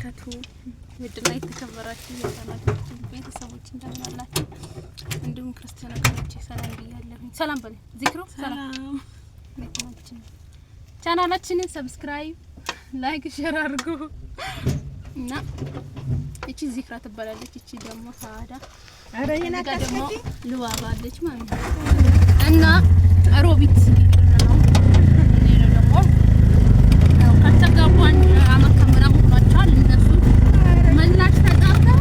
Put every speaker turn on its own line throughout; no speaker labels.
ወበረካቱ ውድና የተከበራችሁ የቻናላችን ቤተሰቦች እንደምን አላችሁ? እንዲሁም ክርስቲያን ወገኖቼ ሰላም ብያለሁ። ሰላም በሉ። ዚክሩ ሰላም ለማችን ቻናላችንን ሰብስክራይብ፣ ላይክ፣ ሼር አድርጉ እና እቺ ዚክራ ትባላለች። እቺ ደግሞ ሳዳ አረየና ደግሞ ልዋባለች ማለት ነው እና ሮቢት ከተጋባን አመት ከምናምን ሆኗቸዋል። እነሱ ምላሽ ተጣጣው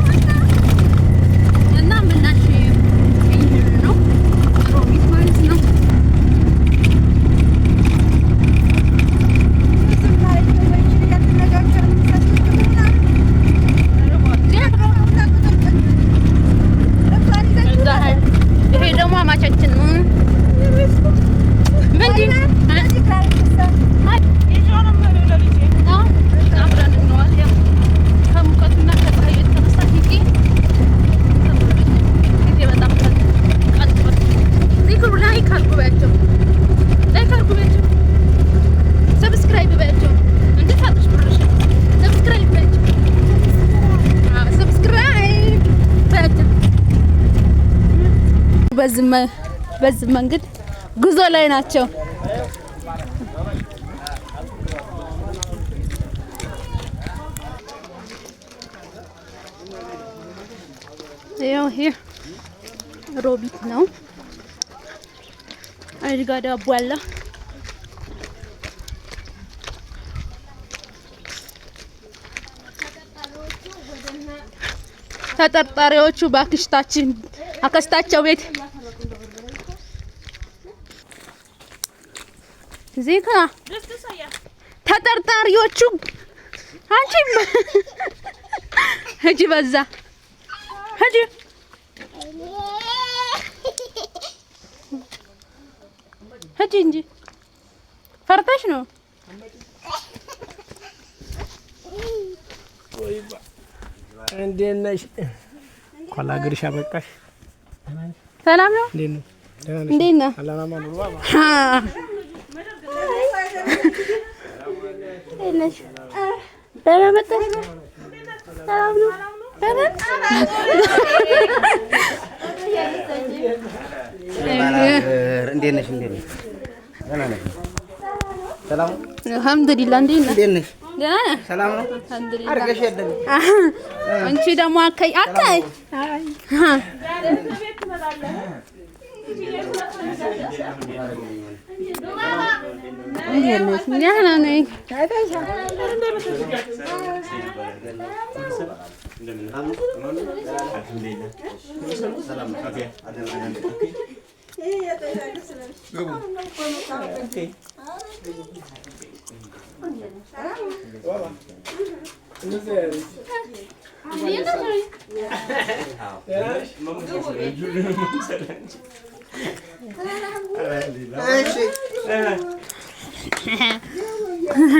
እና ምላሽ ይሄን ነው ሮቢት ማለት ነው። ይሄ ደግሞ አማቻችን ነው። ምንድን በዚህ መንገድ ጉዞ ላይ ናቸው። ያው ይሄ ሮቢት ነው። እዚህ ጋር ዳቦ አለ። ተጠርጣሪዎቹ ባክሽታችን አከስታቸው ቤት ዚካ ተጠርጣሪዎቹ አንቺ ሂጂ በዛ ሂጂ ሂጂ እንጂ ፈርተሽ ነው።
እንዴት ነሽ? ኮላ ግርሻ በቃሽ።
ሰላም ነው። እንዴት ነህ?
አላማማ ነው ባባ
ነሽ? ደህና መጣሽ? ሰላም ነው።
እንዴት ነሽ? ደህና ነሽ? ሰላም ነው።
አልሐምዱሊላህ። እንዴት ነህ?
እንዴት ነሽ?
ደህና ነህ?
ሰላም ነው።
አልሐምዱሊላህ።
አርገሽ አይደል?
አንቺ ደግሞ አከይ አይ ደህና ነኝ።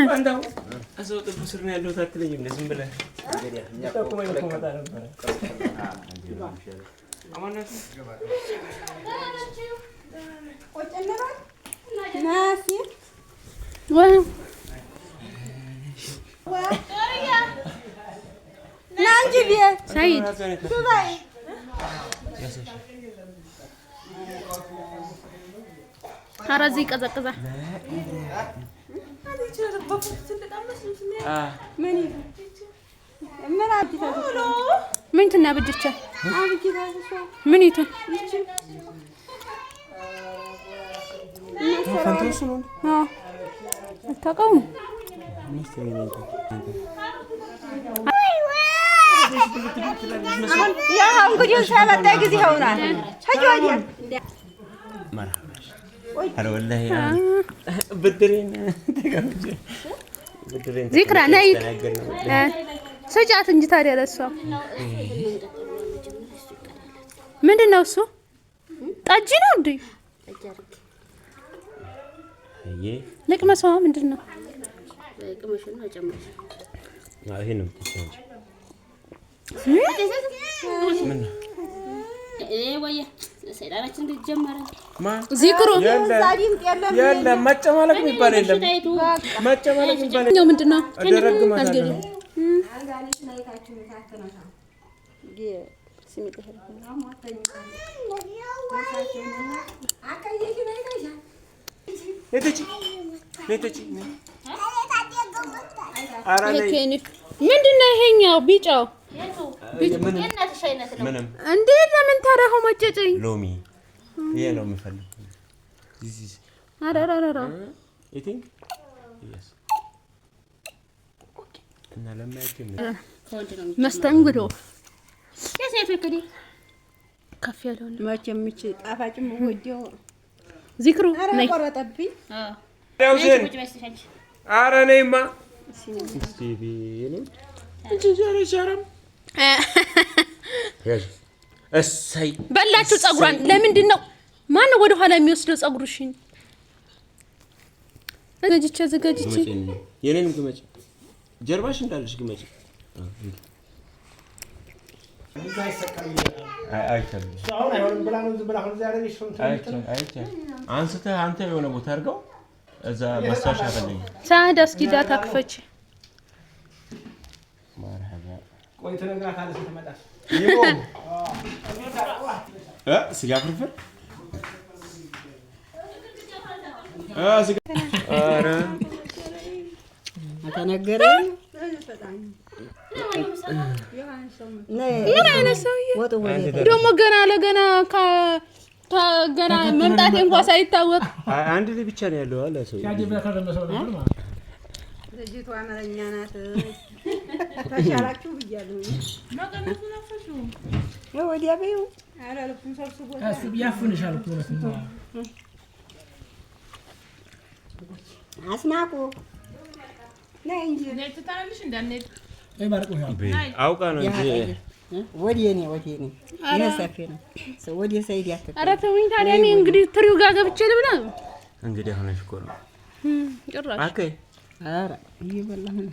አንዳው አሰው ጥብስ ስር ነው ያለው ታክለኝም ዝም ብለህ ተቆመኝ ተቆጣ ነበር አማናት ቆጨነራ ናሲ ወይ ናንጂ ቢት ሳይድ ዱባይ አራዚ ቀዘቀዘ ምን ትናብድቻ ምን ይተ ፈንተሱ ነው
አታውቀው
ያ እንግዲህ ሳመጣ ጊዜ ሆኗል። ሀጂ ወዲያ
መርሐባሽ አረ ወላሂ ብድሬን ተቀምጬ ብድሬን
ዚክራ ነይ ሰጫት እንጂ ታዲያ ለሷ ምንድነው እሱ? ጠጅ ነው እንዴ?
አዬ
ለቅመሰዋ ምንድነው?
ቅመሽና ጨምር
ይሄ ነው ተሰንጂ ምን
ወያ ሰይዳናችን እንድትጀመረ
ዚክሩ
የለም መጨማለቅ የሚባል የለም። መጨማለቅ የሚባል
ነው ምንድነው?
አደረግማታለሁ
ምንድን ነው ይሄኛው ቢጫው? እንዴ ለምን ታረኸው መጨጨኝ?
ሎሚ ይሄ ነው የምፈልገው።
አራራራ
ኢቲንግ yes እና ለማይገኝ
መስተንግዶ ከፍ ያለው ነው
መቼም እቺ ጣፋጭም ወዲያው
ዚክሩ ነይ
ቆረጠብኝ።
ኧረ ነይማ እስቲ ቢኔ እንጂ ጀረም እሰይ
በላችሁ ጸጉሯን። ለምንድን ነው ማን ነው ወደ ኋላ የሚወስደው ጸጉርሽን? ዘገጅቼ
የኔንም ግመጭ ጀርባሽ እንዳለሽ ግመጭ። አንስተህ አንተ የሆነ ቦታ አድርገው እዛ ማስታወሻ አለኝ።
ሳዳ እስኪ ዳታ ክፈች።
መርሐባ
ቆይ ትነግራታለህ ስትመጣ።
ስጋ ፍርፍር ኧረ
ተነገረኝ።
ምን አይነት ሰውዬ ደግሞ ገና ለገና ገና መምጣቴ እንኳን ሳይታወቅ
አንድ ልጅ ብቻ ነው ያለው አለ ሰው
ልጅቷ አመረኛ ናት። ተሻላችሁ ብያለሁ። ወዲያ በይው። ኧረ ልብሱን ሰብስቦ
እሱ ያፍንሻል እኮ ነው።
አስናቁ ነይ እንጂ
ትታለሽ እንዳንሄድ
አውቃ ነው እንጂ
ወዲህ ነው ይሄ ሰፊ ነው። ወዲህ ሰይድ ያተከ
ኧረ ተውኝ ታዲያ። እኔ እንግዲህ ትሪው ጋር ገብቼ ልብላ
እንግዲህ አሁንሽ እኮ ነው
ጭራሽ
አከ
ኧረ እየበላህ ነው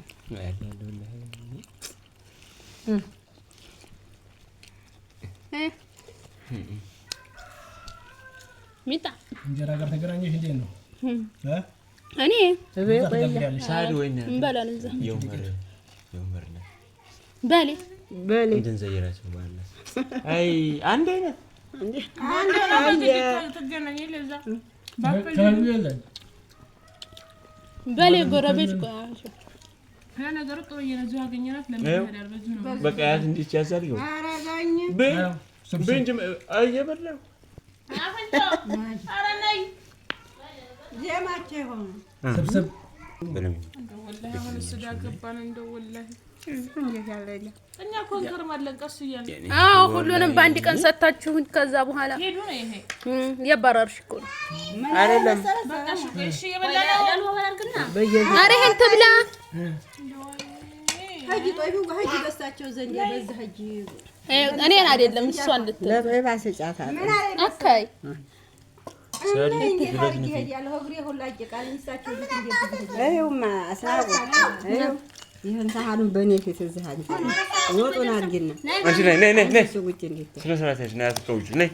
ሚጣ
እንጀራ ጋር ተገናኘሽ እንዴት ነው?
እኔ
ሳድ ወይና
እንበላለን እዛ
የውመር
በሌ
እንትን ዘይራቸው ማለት አይ አንድ አይነት
በሌ ጎረቤት ቆያቸው
ነገሩ ጥሩ እየነዙ ያገኘናት ለምን ያርበጁ ነው
በቃ ያት እንዲች ያሳልየው
አራጋኝ
በእንጅ አየበላው
አረናይ
ጀማቼ ሆነ
ስብስብ
በለም
እንደው ወላሂ አሁን እሱዳ ገባን እንደው ወላሂ
እንጀራለኝ
እኛ ኮንከር ማለን ቀስ ይያል
አዎ ሁሉንም በአንድ ቀን ሰጣችሁኝ ከዛ በኋላ
ሄዱ ነው ይሄ
ያባራርሽ እኮ
አይደለም
በቃሽ እሺ የበላና ያልወበላልክና
ኧረ ይሄን ትብላ
ሀጂ ጦይቡ ሀጂ በሳቸው ዘንድ በዛ ሀጂ
እኔን አይደለም እሷ እንድትል
ለጦይባ ሰጫታ
አካይ
ይኸውማ አስናቁ ይሄን ሳህኑን በእኔ ፊት እዚህ አለ ወጡን አድርጊና
አንቺ ነይ
እሱ ቁጭ እንዴት
ስለ ሰራተሽ ነው ያስቀውጭ ነይ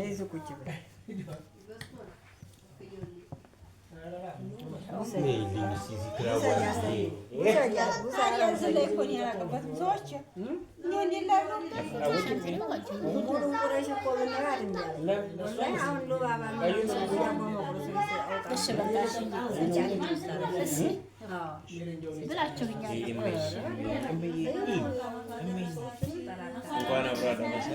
እሱ ቁጭ
እንኳን አብራ ደረሰ